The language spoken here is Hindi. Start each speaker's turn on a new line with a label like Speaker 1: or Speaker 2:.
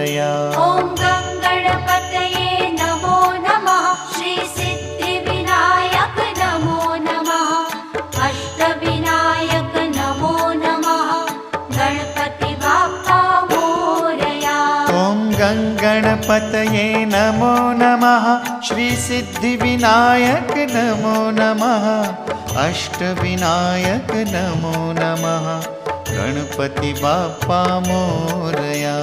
Speaker 1: मोरया।
Speaker 2: ॐ गणपतये नमो नमः। श्री सिद्धिविनायक नमो नमः। अष्टविनायक नमो नमः। गणपति बाप्पा मोरया।
Speaker 1: ॐ गणपतये नमो नमः। श्री सिद्धिविनायक नमो नमः। अष्टविनायक नमो नमः। गणपति बाप्पा मोरया।